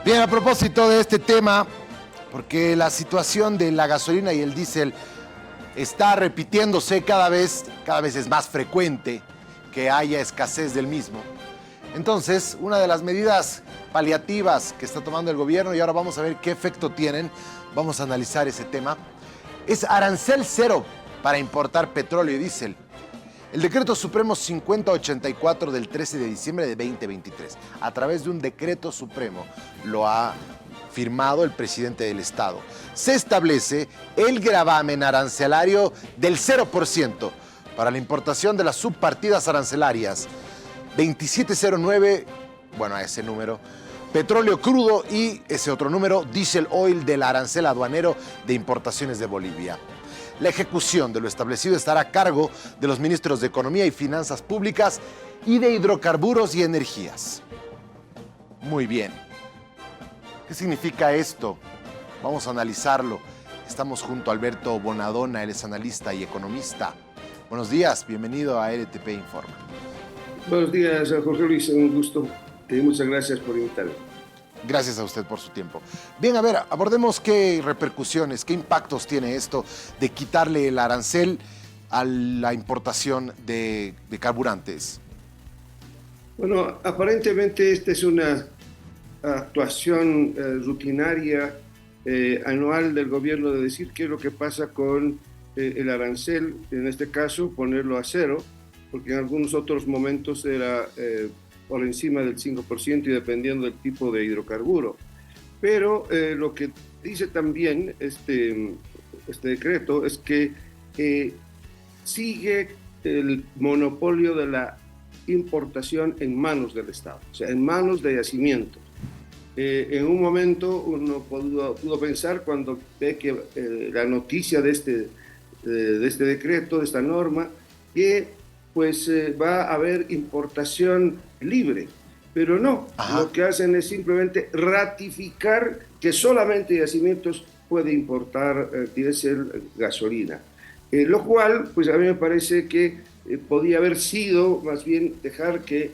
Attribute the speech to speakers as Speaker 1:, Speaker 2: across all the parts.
Speaker 1: Bien, a propósito de este tema, porque la situación de la gasolina y el diésel está repitiéndose cada vez es más frecuente que haya escasez del mismo. Entonces, una de las medidas paliativas que está tomando el gobierno, y ahora vamos a ver qué efecto tienen, vamos a analizar ese tema, es arancel cero para importar petróleo y diésel. El Decreto Supremo 5084 del 13 de diciembre de 2023, a través de un decreto supremo, lo ha firmado el presidente del Estado. Se establece el gravamen arancelario del 0% para la importación de las subpartidas arancelarias 2709, bueno, a ese número, petróleo crudo y ese otro número, diesel oil del arancel aduanero de importaciones de Bolivia. La ejecución de lo establecido estará a cargo de los ministros de Economía y Finanzas Públicas y de Hidrocarburos y Energías. Muy bien. ¿Qué significa esto? Vamos a analizarlo. Estamos junto a Alberto Bonadona, él es analista y economista. Buenos días, bienvenido a LTP Informa.
Speaker 2: Buenos días, Jorge Luis, un gusto. Muchas gracias por invitarme.
Speaker 1: Gracias a usted por su tiempo. Bien, a ver, abordemos qué repercusiones, qué impactos tiene esto de quitarle el arancel a la importación de carburantes.
Speaker 2: Bueno, aparentemente esta es una actuación rutinaria anual del gobierno de decir qué es lo que pasa con el arancel, en este caso ponerlo a cero, porque en algunos otros momentos era por encima del 5% y dependiendo del tipo de hidrocarburo. Pero lo que dice también este decreto es que sigue el monopolio de la importación en manos del Estado, o sea, en manos de yacimientos. En un momento uno pudo pensar cuando ve que la noticia de este decreto, de esta norma, que pues va a haber importación libre, pero no. Ajá. Lo que hacen es simplemente ratificar que solamente Yacimientos puede importar diésel, gasolina, lo cual pues a mí me parece que podía haber sido más bien dejar que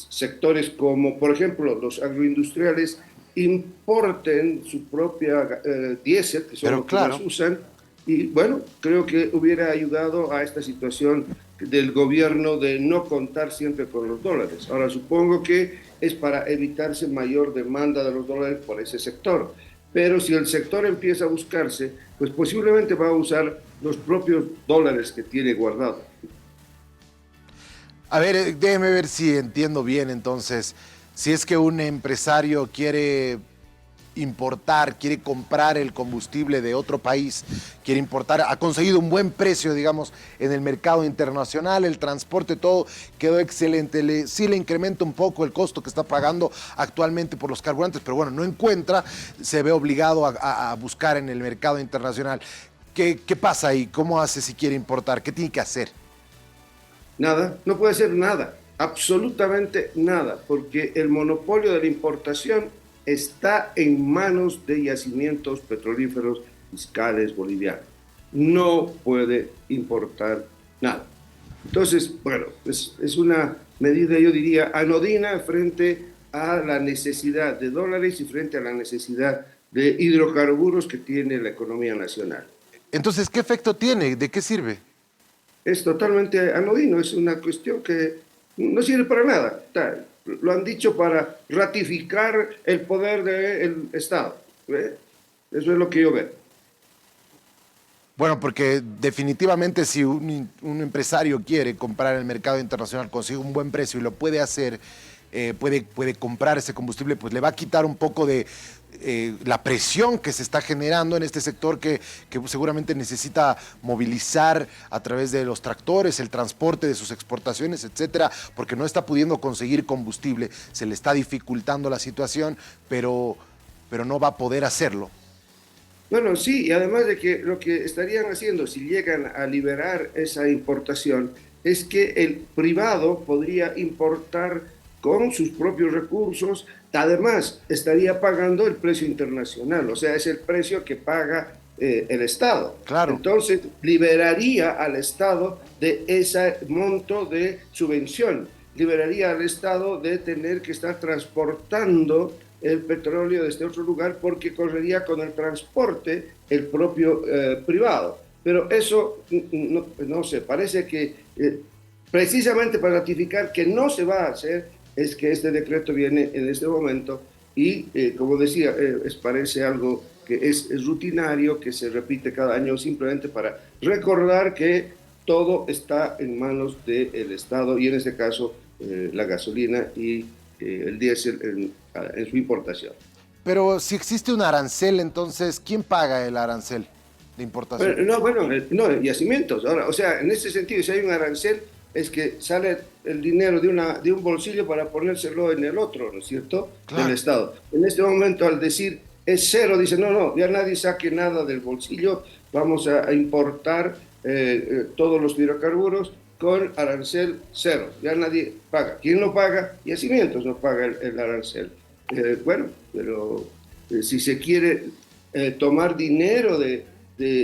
Speaker 2: sectores como por ejemplo los agroindustriales importen su propia diésel, que son los que más usan, y bueno, creo que hubiera ayudado a esta situación del gobierno de no contar siempre con los dólares. Ahora, supongo que es para evitarse mayor demanda de los dólares por ese sector. Pero si el sector empieza a buscarse, pues posiblemente va a usar los propios dólares que tiene guardado.
Speaker 1: A ver, déjeme ver si entiendo bien entonces. Si es que un empresario quiere importar, quiere comprar el combustible de otro país, quiere importar, ha conseguido un buen precio, digamos, en el mercado internacional, el transporte, todo quedó excelente, sí le incrementa un poco el costo que está pagando actualmente por los carburantes, pero bueno, no encuentra, se ve obligado a buscar en el mercado internacional. ¿Qué pasa ahí? ¿Cómo hace si quiere importar? ¿Qué tiene que hacer?
Speaker 2: Nada, no puede hacer nada, absolutamente nada, porque el monopolio de la importación está en manos de yacimientos petrolíferos fiscales bolivianos. No puede importar nada. Entonces, bueno, es una medida, yo diría, anodina frente a la necesidad de dólares y frente a la necesidad de hidrocarburos que tiene la economía nacional.
Speaker 1: Entonces, ¿qué efecto tiene? ¿De qué sirve?
Speaker 2: Es totalmente anodino, es una cuestión que no sirve para nada. Lo han dicho para ratificar el poder del Estado. Eso es lo que yo veo.
Speaker 1: Bueno, porque definitivamente si un empresario quiere comprar en el mercado internacional, consigue un buen precio y lo puede hacer, puede comprar ese combustible, pues le va a quitar un poco de la presión que se está generando en este sector que seguramente necesita movilizar a través de los tractores, el transporte de sus exportaciones, etcétera, porque no está pudiendo conseguir combustible, se le está dificultando la situación, pero no va a poder hacerlo.
Speaker 2: Bueno, sí, y además de que lo que estarían haciendo si llegan a liberar esa importación es que el privado podría importar con sus propios recursos, además estaría pagando el precio internacional, o sea, es el precio que paga el Estado.
Speaker 1: Claro.
Speaker 2: Entonces, liberaría al Estado de ese monto de subvención. liberaría al Estado de tener que estar transportando el petróleo desde otro lugar porque correría con el transporte el propio privado. Pero eso, no sé, parece que precisamente para ratificar que no se va a hacer es que este decreto viene en este momento y, como decía, parece algo que es rutinario, que se repite cada año simplemente para recordar que todo está en manos del Estado y en este caso la gasolina y el diésel en su importación.
Speaker 1: Pero si existe un arancel, entonces, ¿quién paga el arancel de importación?
Speaker 2: No, yacimientos. Ahora, o sea, en ese sentido, si hay un arancel, es que sale el dinero de un bolsillo para ponérselo en el otro, ¿no es cierto?
Speaker 1: Claro.
Speaker 2: Del Estado. En este momento, al decir es cero, dice, no, ya nadie saque nada del bolsillo, vamos a importar todos los hidrocarburos con arancel cero, ya nadie paga. ¿Quién lo paga? Yacimientos no paga el arancel. Bueno, pero si se quiere tomar dinero de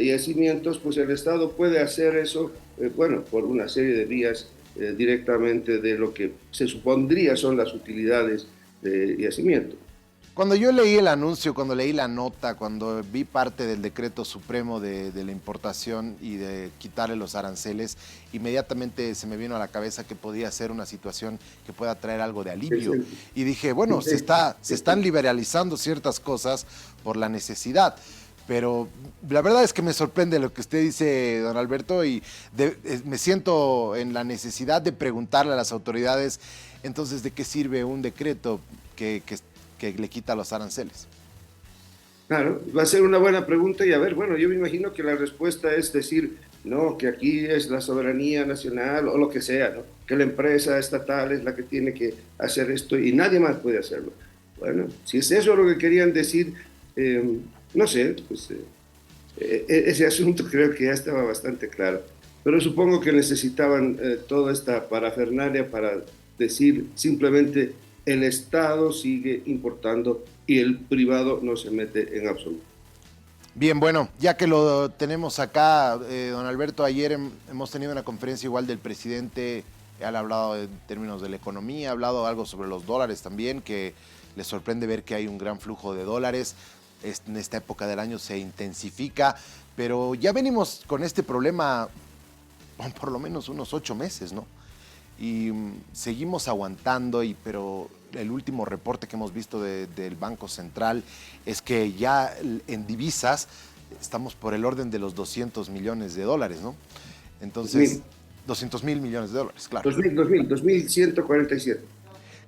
Speaker 2: yacimientos, pues el Estado puede hacer eso, bueno, por una serie de vías directamente de lo que se supondría son las utilidades de yacimiento.
Speaker 1: Cuando yo leí el anuncio, cuando leí la nota, cuando vi parte del decreto supremo de la importación y de quitarle los aranceles, inmediatamente se me vino a la cabeza que podía ser una situación que pueda traer algo de alivio. Y dije, bueno, se están liberalizando ciertas cosas por la necesidad. Pero la verdad es que me sorprende lo que usted dice, don Alberto, y me siento en la necesidad de preguntarle a las autoridades, entonces, ¿de qué sirve un decreto que le quita los aranceles?
Speaker 2: Claro, va a ser una buena pregunta y a ver, bueno, yo me imagino que la respuesta es decir, no, que aquí es la soberanía nacional o lo que sea, ¿no? Que la empresa estatal es la que tiene que hacer esto y nadie más puede hacerlo. Bueno, si es eso lo que querían decir, no sé, pues ese asunto creo que ya estaba bastante claro, pero supongo que necesitaban toda esta parafernalia para decir simplemente el Estado sigue importando y el privado no se mete en absoluto.
Speaker 1: Bien, bueno, ya que lo tenemos acá, don Alberto, ayer hemos tenido una conferencia igual del presidente, él ha hablado en términos de la economía, ha hablado algo sobre los dólares también, que le sorprende ver que hay un gran flujo de dólares, en esta época del año se intensifica, pero ya venimos con este problema por lo menos unos 8 meses, ¿no? Y seguimos aguantando, pero el último reporte que hemos visto del Banco Central es que ya en divisas estamos por el orden de los 200 millones de dólares, ¿no? Entonces, 200 mil millones de dólares, claro.
Speaker 2: 2.147.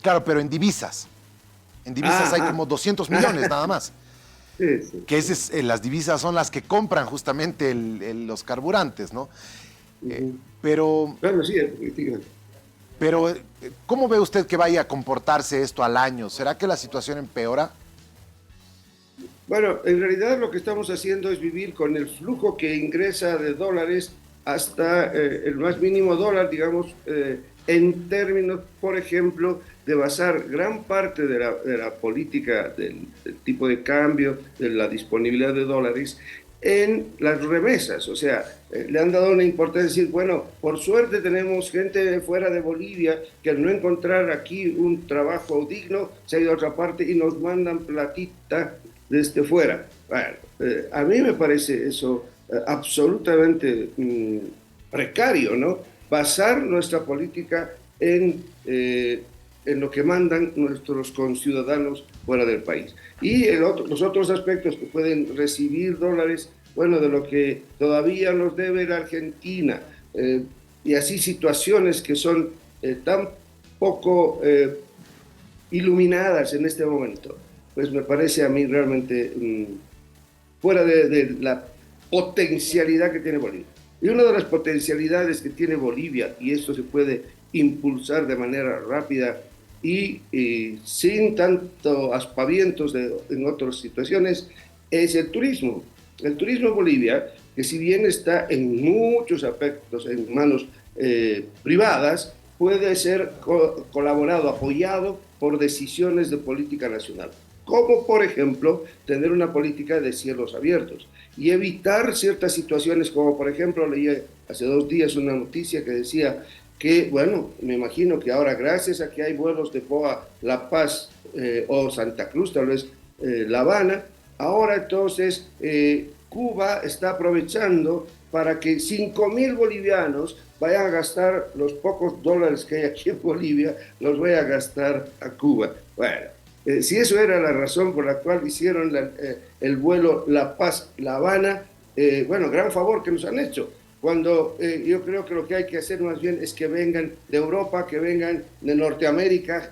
Speaker 1: Claro, pero en divisas. En divisas hay como 200 millones nada más.
Speaker 2: Sí.
Speaker 1: Que las divisas son las que compran justamente los carburantes, ¿no? Pero...
Speaker 2: Claro, sí, efectivamente.
Speaker 1: Pero, ¿cómo ve usted que vaya a comportarse esto al año? ¿Será que la situación empeora?
Speaker 2: Bueno, en realidad lo que estamos haciendo es vivir con el flujo que ingresa de dólares hasta el más mínimo dólar, digamos, en términos, por ejemplo, de basar gran parte de la política del tipo de cambio, de la disponibilidad de dólares, en las remesas. O sea, le han dado una importancia, decir, bueno, por suerte tenemos gente fuera de Bolivia que al no encontrar aquí un trabajo digno se ha ido a otra parte y nos mandan platita desde fuera. Bueno, a mí me parece eso absolutamente precario, ¿no? Basar nuestra política en lo que mandan nuestros conciudadanos fuera del país. Y los otros aspectos que pueden recibir dólares, bueno, de lo que todavía nos debe la Argentina, y así situaciones que son tan poco iluminadas en este momento, pues me parece a mí realmente fuera de la potencialidad que tiene Bolivia. Y una de las potencialidades que tiene Bolivia, y esto se puede impulsar de manera rápida y sin tanto aspavientos en otras situaciones, es el turismo. El turismo en Bolivia, que si bien está en muchos aspectos en manos privadas, puede ser colaborado, apoyado por decisiones de política nacional, como por ejemplo tener una política de cielos abiertos y evitar ciertas situaciones, como por ejemplo leí hace 2 días una noticia que decía que, bueno, me imagino que ahora gracias a que hay vuelos de BOA La Paz o Santa Cruz, tal vez La Habana, ahora entonces Cuba está aprovechando para que 5.000 bolivianos vayan a gastar los pocos dólares que hay aquí en Bolivia, los voy a gastar a Cuba. Bueno, si eso era la razón por la cual hicieron el vuelo La Paz-La Habana, bueno, gran favor que nos han hecho. Cuando yo creo que lo que hay que hacer más bien es que vengan de Europa, que vengan de Norteamérica,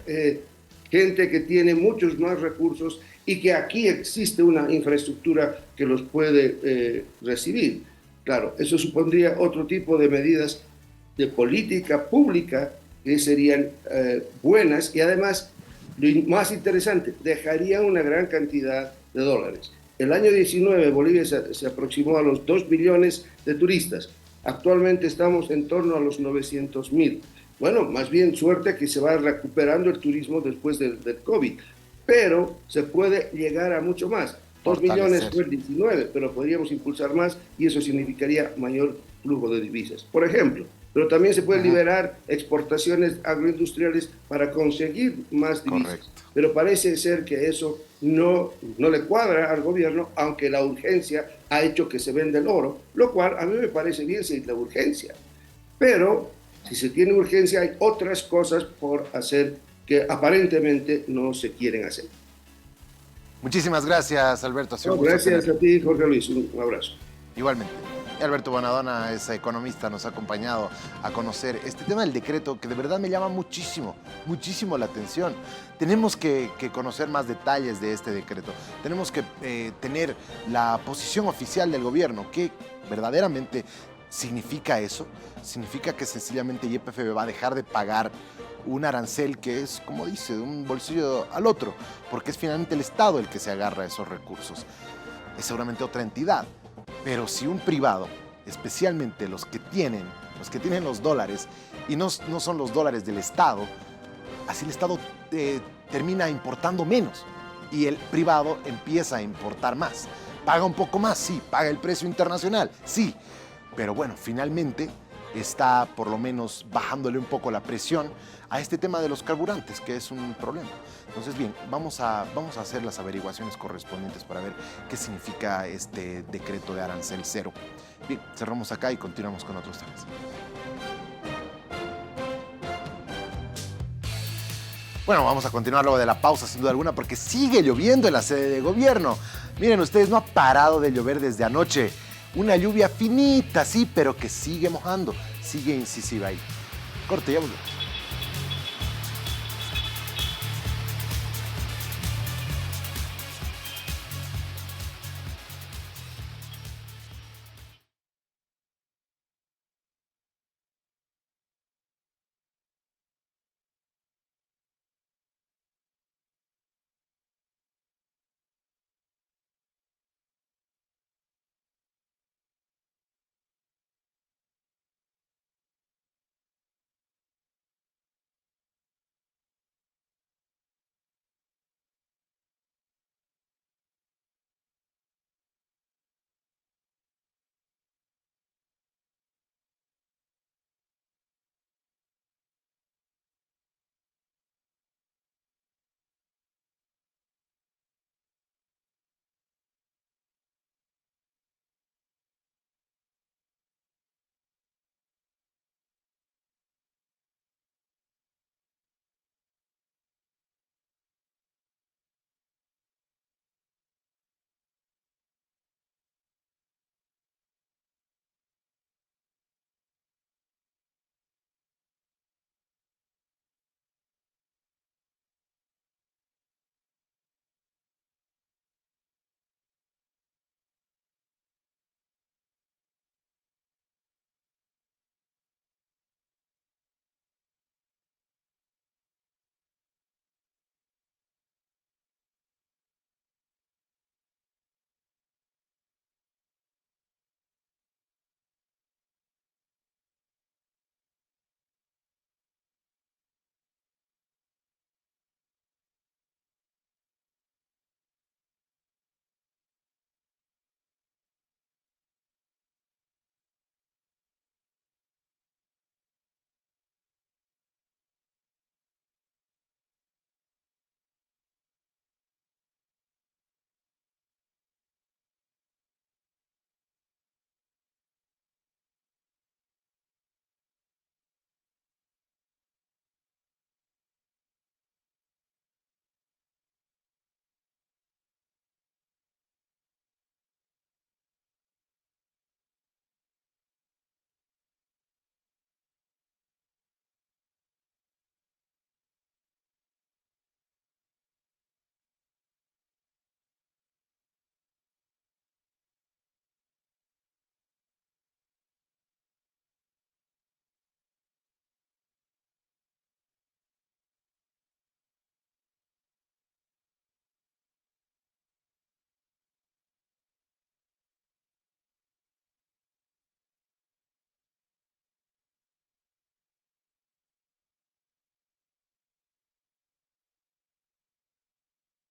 Speaker 2: gente que tiene muchos más recursos y que aquí existe una infraestructura que los puede recibir. Claro, eso supondría otro tipo de medidas de política pública que serían buenas y además, lo más interesante, dejarían una gran cantidad de dólares. El año 19 Bolivia se aproximó a los 2 millones de turistas. Actualmente estamos en torno a los 900.000. Bueno, más bien suerte que se va recuperando el turismo después del COVID, pero se puede llegar a mucho más. 2 millones fue el 19, pero podríamos impulsar más y eso significaría mayor flujo de divisas. Por ejemplo, pero también se pueden liberar exportaciones agroindustriales para conseguir más divisas. Correcto. Pero parece ser que eso no le cuadra al gobierno, aunque la urgencia ha hecho que se venda el oro, lo cual a mí me parece bien si es la urgencia. Pero si se tiene urgencia, hay otras cosas por hacer que aparentemente no se quieren hacer.
Speaker 1: Muchísimas gracias, Alberto.
Speaker 2: Gracias a ti, Jorge Luis. Un abrazo.
Speaker 1: Igualmente. Alberto Bonadona es economista, nos ha acompañado a conocer este tema del decreto que de verdad me llama muchísimo la atención. Tenemos que conocer más detalles de este decreto. Tenemos que tener la posición oficial del gobierno. ¿Qué verdaderamente significa eso? Significa que sencillamente YPF va a dejar de pagar un arancel que es, como dice, de un bolsillo al otro, porque es finalmente el Estado el que se agarra a esos recursos. Es seguramente otra entidad. Pero si un privado, especialmente los que tienen los dólares, y no son los dólares del Estado, así el Estado termina importando menos y el privado empieza a importar más. Paga un poco más, sí, paga el precio internacional, sí, pero bueno, finalmente está por lo menos bajándole un poco la presión a este tema de los carburantes, que es un problema. Entonces, bien, vamos a hacer las averiguaciones correspondientes para ver qué significa este decreto de arancel cero. Bien, cerramos acá y continuamos con otros temas. Bueno, vamos a continuar luego de la pausa, sin duda alguna, porque sigue lloviendo en la sede de gobierno. Miren ustedes, no ha parado de llover desde anoche. Una lluvia finita, sí, pero que sigue mojando, sigue incisiva ahí. Corte, ya volvemos.